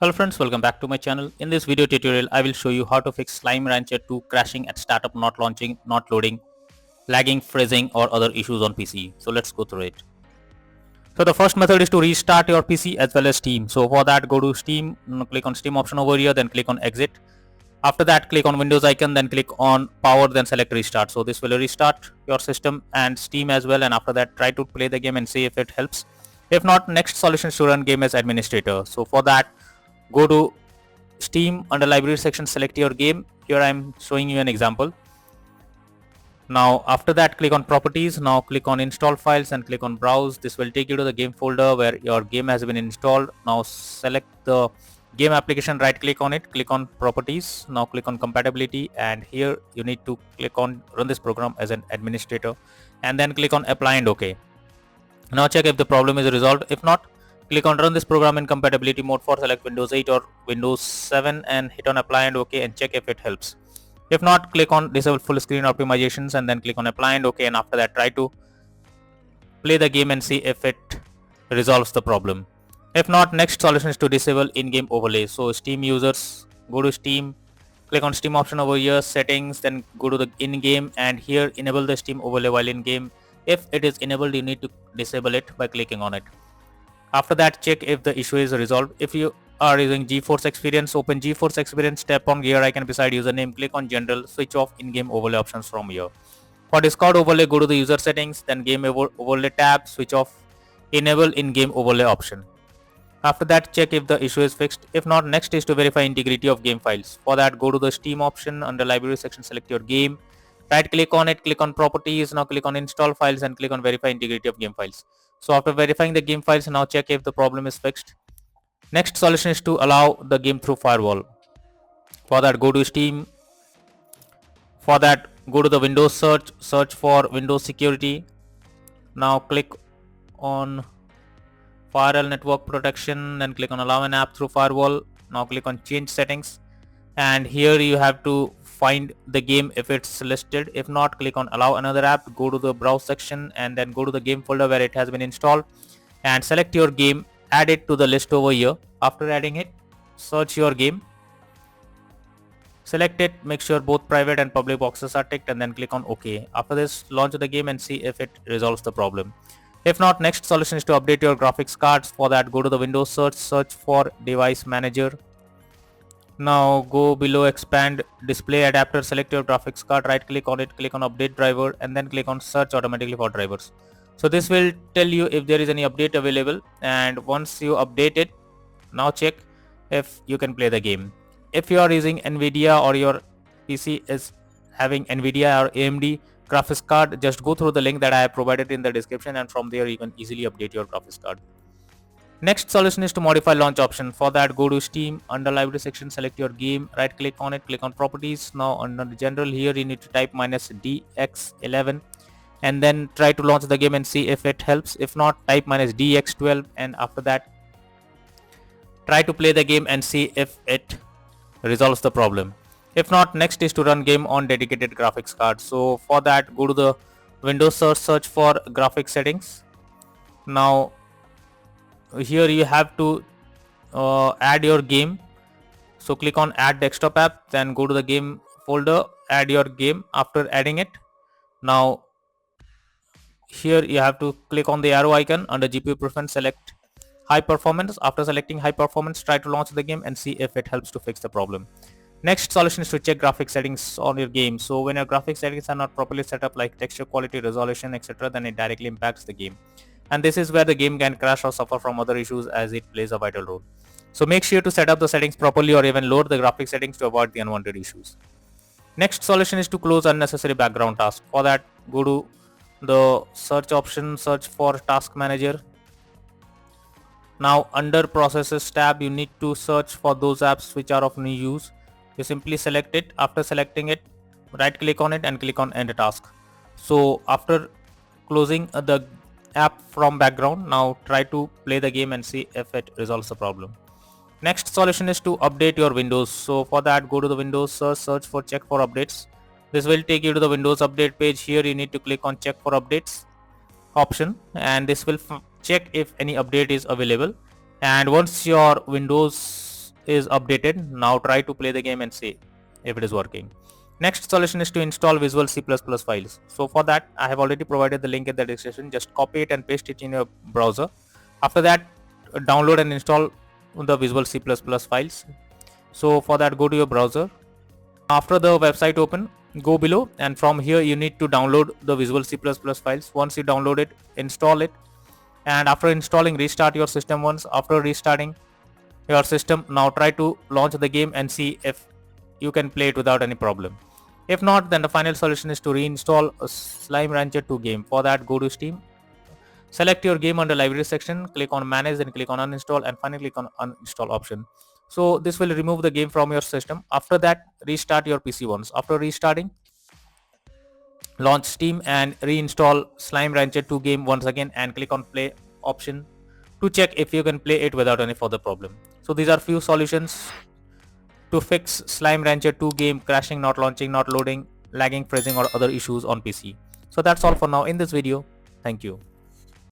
Hello friends, welcome back to my channel. In this video tutorial, I will show you how to fix Slime Rancher 2 crashing at startup, not launching, not loading, lagging, freezing or other issues on PC. So let's go through it. So the first method is to restart your PC as well as Steam. So for that, go to Steam, click on Steam option over here, then click on exit. After that, click on Windows icon, then click on power, then select restart. So this will restart your system and Steam as well, and after that try to play the game and see if it helps. If not, next solution is to run game as administrator. So for that, go to Steam, under library section select your game. Here I am showing you an example. Now after that, click on properties. Now click on install files and click on browse. This will take you to the game folder where your game has been installed. Now select the game application, right click on it, click on properties. Now click on compatibility, and here you need to click on run this program as an administrator and then click on apply and OK. Now check if the problem is resolved. If not, click on run this program in compatibility mode for select Windows 8 or Windows 7 and hit on apply and OK and check if it helps. If not, click on disable full screen optimizations and then click on apply and OK, and after that try to play the game and see if it resolves the problem. If not, next solution is to disable in-game overlay. So Steam users, go to Steam, click on Steam option over here, settings, then go to the in-game and here enable the Steam overlay while in-game. If it is enabled, you need to disable it by clicking on it. After that, check if the issue is resolved. If you are using GeForce Experience, open GeForce Experience, tap on gear icon beside username, click on general, switch off in-game overlay options from here. For Discord overlay, go to the user settings, then game overlay tab, switch off enable in-game overlay option. After that, check if the issue is fixed. If not, next is to verify integrity of game files. For that, go to the Steam option, under library section select your game, right click on it, click on properties, now click on install files and click on verify integrity of game files. So after verifying the game files, now check if the problem is fixed. Next solution is to allow the game through firewall. For that, go to Steam. For that, go to the Windows search for Windows security. Now click on firewall network protection and click on allow an app through firewall. Now click on change settings, and here you have to find the game if it's listed. If not, click on allow another app, go to the browse section and then go to the game folder where it has been installed and select your game, add it to the list over here. After adding it, search your game, select it, make sure both private and public boxes are ticked and then click on OK. After this, launch the game and see if it resolves the problem. If not, next solution is to update your graphics cards. For that, go to the Windows search for device manager. Now go below expand display adapter, select your graphics card, right click on it, click on update driver and then click on search automatically for drivers. So this will tell you if there is any update available, and once you update it, now check if you can play the game. If you are using Nvidia or your PC is having Nvidia or AMD graphics card, just go through the link that I have provided in the description and from there you can easily update your graphics card. Next solution is to modify launch option. For that, go to Steam, under library section select your game, right click on it, click on properties. Now under general, here you need to type -DX11 and then try to launch the game and see if it helps. If not, type -DX12 and after that try to play the game and see if it resolves the problem. If not, next is to run game on dedicated graphics card. So for that, go to the Windows search for graphics settings. Now here you have to add your game. So click on add desktop app, then go to the game folder, add your game. After adding it, now here you have to click on the arrow icon, under GPU preference select high performance. After selecting high performance, try to launch the game and see if it helps to fix the problem. Next solution is to check graphic settings on your game. So when your graphic settings are not properly set up, like texture quality, resolution, etc., then it directly impacts the game. And this is where the game can crash or suffer from other issues as it plays a vital role. So make sure to set up the settings properly or even lower the graphic settings to avoid the unwanted issues. Next solution is to close unnecessary background tasks. For that, go to the search option, search for task manager. Now under processes tab, you need to search for those apps which are of no use. You simply select it. After selecting it, right click on it and click on end task. So after closing the app from background, now try to play the game and see if it resolves the problem. Next solution is to update your Windows. So for that, go to the Windows search for check for updates. This will take you to the Windows update page. Here you need to click on check for updates option and this will check if any update is available. And once your Windows is updated. Now try to play the game and see if it is working. Next solution is to install Visual C++ files. So for that, I have already provided the link in the description. Just copy it and paste it in your browser. After that, download and install the Visual C++ files. So for that, go to your browser. After the website open, go below, and from here you need to download the Visual C++ files. Once you download it, install it, and after installing, restart your system once. After restarting your system, now try to launch the game and see if you can play it without any problem. If not, then the final solution is to reinstall a Slime Rancher 2 game. For that, go to Steam, select your game under library section, click on manage, then click on uninstall, and finally click on uninstall option. So this will remove the game from your system. After that, restart your PC once. After restarting, launch Steam and reinstall Slime Rancher 2 game once again, and click on play option to check if you can play it without any further problem. So these are few solutions to fix Slime Rancher 2 game crashing, not launching, not loading, lagging, freezing, or other issues on PC. So that's all for now in this video. Thank you.